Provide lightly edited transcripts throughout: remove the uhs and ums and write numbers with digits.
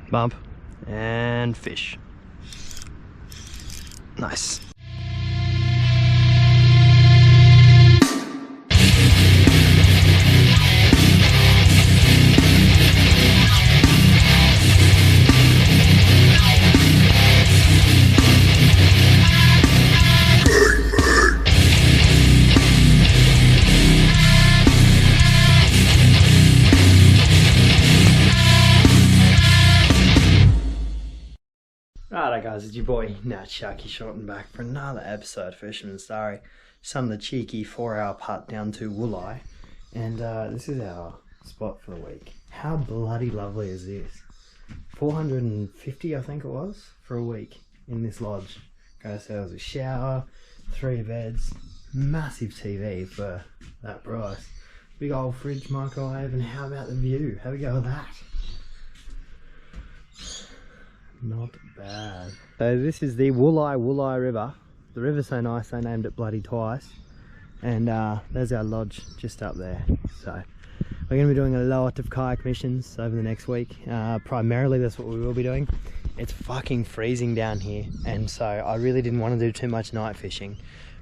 bump, and fish. Nice. Righto guys, it's your boy Nat Sharky Shorten back for another episode of Fisherman. Sorry, just on the cheeky 4-hour putt down to Wooli, and this is our spot for the week. How bloody lovely is this? 450 I think it was for a week in this lodge. Got ourselves a shower, 3 beds, massive TV for that price, big old fridge, microwave, and how about the view? How we go with that? Not bad. So this is the Wooli River. The river's so nice they named it bloody twice. And there's our lodge just up there. So we're going to be doing a lot of kayak missions over the next week. Primarily that's what we will be doing. It's fucking freezing down here, and so I really didn't want to do too much night fishing.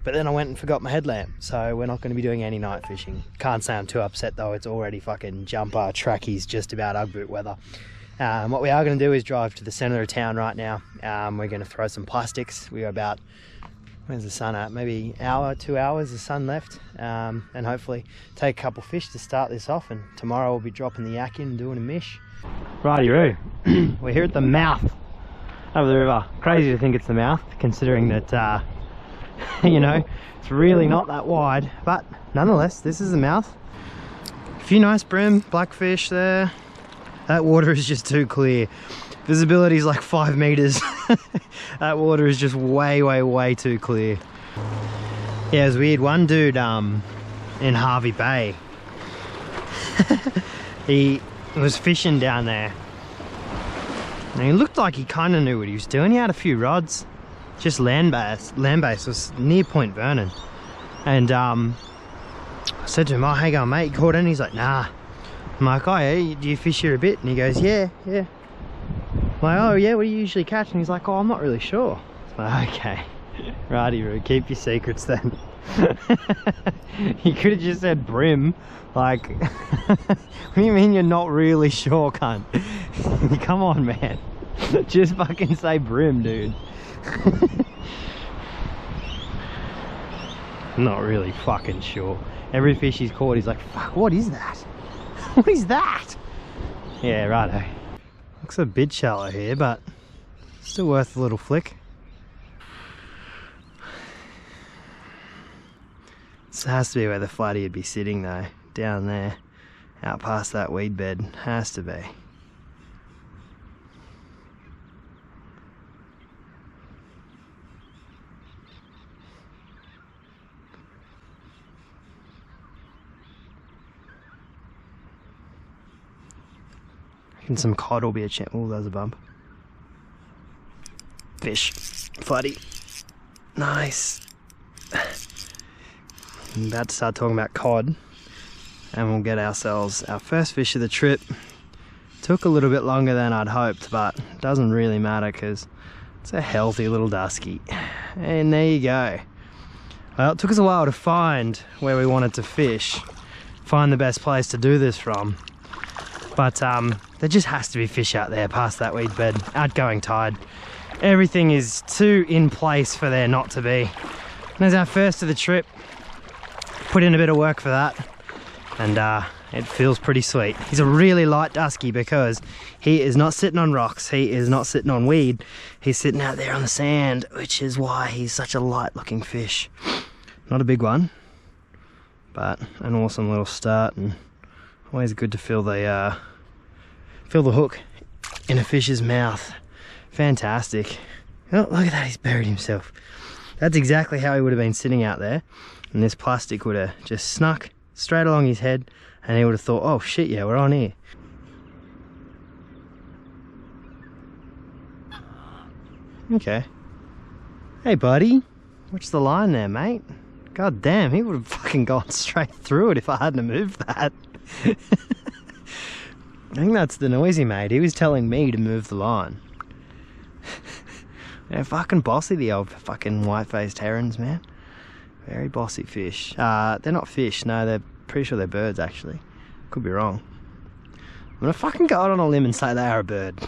But then I went and forgot my headlamp, so we're not going to be doing any night fishing. Can't say I'm too upset though, it's already fucking jumper, trackies, just about Ugg boot weather. What we are going to do is drive to the centre of town right now. We're going to throw some plastics. We are about, where's the sun at? Maybe hour, 2 hours the sun left, and hopefully take a couple fish to start this off, and tomorrow we'll be dropping the yak in and doing a mish. Righty-roo. We're here at the mouth of the river. Crazy to think it's the mouth, considering that you know, it's really not that wide, but nonetheless this is the mouth. A few nice brim, blackfish there. That water is just too clear. Visibility is like 5 meters. That water is just way too clear. Yeah, it was weird. One dude in Harvey Bay, he was fishing down there, and he looked like he kind of knew what he was doing. He had a few rods, just land-based. Land-based was near Point Vernon, and I said to him, "Oh, how you going, mate? You caught any?" He's like, "Nah." I'm like, "Oh yeah, do you fish here a bit?" And he goes, yeah. I'm like, "Oh yeah, what do you usually catch?" And he's like, "Oh, I'm not really sure." I'm like, okay, righty-roo, keep your secrets then. He could have just said brim. Like, what do you mean you're not really sure, cunt? Come on, man. Just fucking say brim, dude. Not really fucking sure. Every fish he's caught, he's like, "Fuck, what is that? What is that?" Yeah, righto. Looks a bit shallow here, but still worth a little flick. This has to be where the Flathead would be sitting though, down there, out past that weed bed. Has to be. And some cod will be a chance. Oh, there's a bump. Fish. Flatty. Nice. I'm about to start talking about cod, and we'll get ourselves our first fish of the trip. Took a little bit longer than I'd hoped, but it doesn't really matter because it's a healthy little dusky. And there you go. Well, it took us a while to find where we wanted to fish, find the best place to do this from. But there just has to be fish out there past that weed bed. Outgoing tide. Everything is too in place for there not to be. And there's our first of the trip. Put in a bit of work for that, and it feels pretty sweet. He's a really light dusky because he is not sitting on rocks. He is not sitting on weed. He's sitting out there on the sand, which is why he's such a light looking fish. Not a big one, but an awesome little start, and always good to feel the hook in a fish's mouth. Fantastic. Oh, look at that, he's buried himself. That's exactly how he would have been sitting out there, and this plastic would have just snuck straight along his head, and he would have thought, "Oh shit, yeah, we're on here." Okay. Hey buddy, watch the line there, mate. God damn, he would have fucking gone straight through it if I hadn't moved that. I think that's the noise he made. He was telling me to move the line. They're fucking bossy, the old fucking white-faced herons, man. Very bossy fish. They're not fish, no, they're pretty sure they're birds, actually. Could be wrong. I'm gonna fucking go out on a limb and say they are a bird.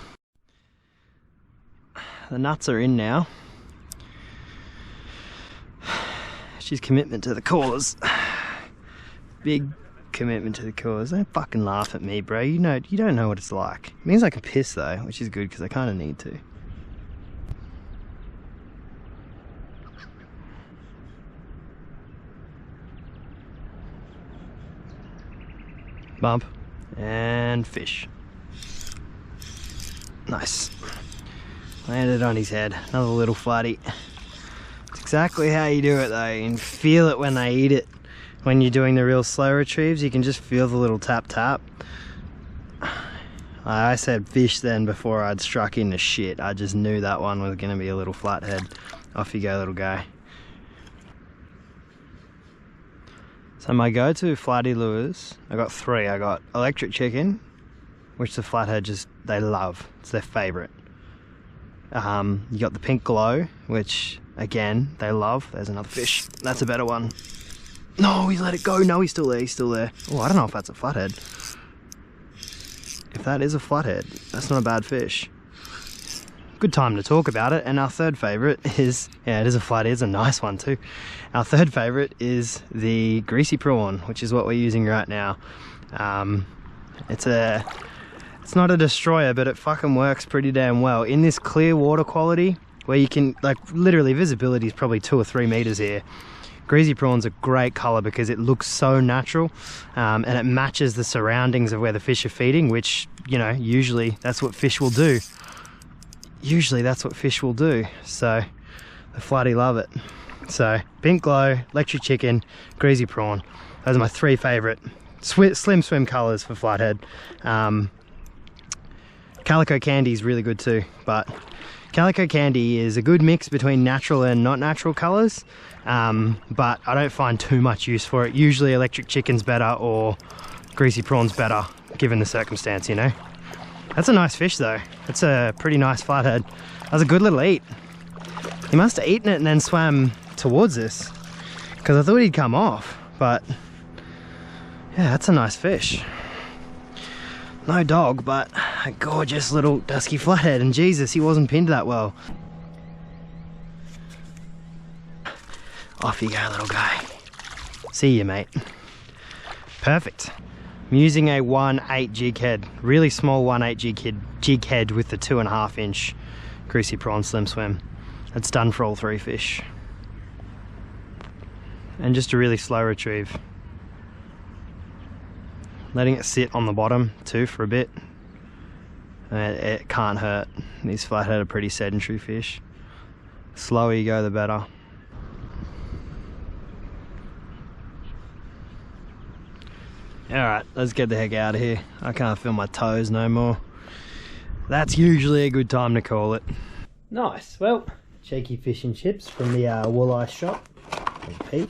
The nuts are in now. She's commitment to the cause. Big commitment to the cause. Don't fucking laugh at me, bro. You don't know what it's like. It means I can piss though, which is good because I kind of need to. Bump and fish. Nice. Landed on his head. Another little flatty. It's exactly how you do it though. You can feel it when they eat it. When you're doing the real slow retrieves, you can just feel the little tap tap. I said fish then before I'd struck into shit. I just knew that one was going to be a little flathead. Off you go, little guy. So my go-to flatty lures, I got 3. I got electric chicken, which the flathead they love. It's their favourite. You got the pink glow, which again, they love. There's another fish. That's a better one. No, he's let it go. No, he's still there. He's still there. Oh, I don't know if that's a flathead. If that is a flathead, that's not a bad fish. Good time to talk about it. And our third favourite is, yeah, it is a flathead. It's a nice one too. Our third favourite is the greasy prawn, which is what we're using right now. It's not a destroyer, but it fucking works pretty damn well. In this clear water quality, where you can, like, literally visibility is probably 2 or 3 meters here. Greasy prawn's a great colour because it looks so natural, and it matches the surroundings of where the fish are feeding, which, you know, usually that's what fish will do. Usually that's what fish will do. So the flatty love it. So pink glow, electric chicken, greasy prawn. Those are my 3 favourite slim swim colours for flathead. Calico candy is really good too, but calico candy is a good mix between natural and not natural colours, but I don't find too much use for it. Usually electric chicken's better or greasy prawn's better, given the circumstance, you know. That's a nice fish though. It's a pretty nice flathead. That was a good little eat. He must have eaten it and then swam towards us, because I thought he'd come off, but yeah, that's a nice fish. No dog, but a gorgeous little dusky flathead, and Jesus, he wasn't pinned that well. Off you go, little guy. See you, mate. Perfect. I'm using a 1/8 jig head, really small 1/8 jig head with the 2.5 inch greasy prawn slim swim. It's done for all 3 fish. And just a really slow retrieve. Letting it sit on the bottom too for a bit. It can't hurt. These flathead are pretty sedentary fish. The slower you go, the better. Alright, let's get the heck out of here. I can't feel my toes no more. That's usually a good time to call it. Nice. Well, cheeky fish and chips from the Wooli shop. Peak.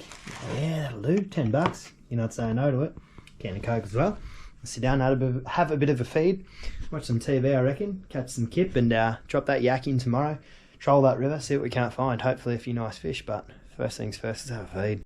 Yeah, that'll do. $10. You're not saying no to it. Can of Coke as well. Sit down, have a bit of a feed, watch some TV, I reckon, catch some kip, and drop that yak in tomorrow. Troll that river, see what we can't find. Hopefully a few nice fish, but first things first is have a feed.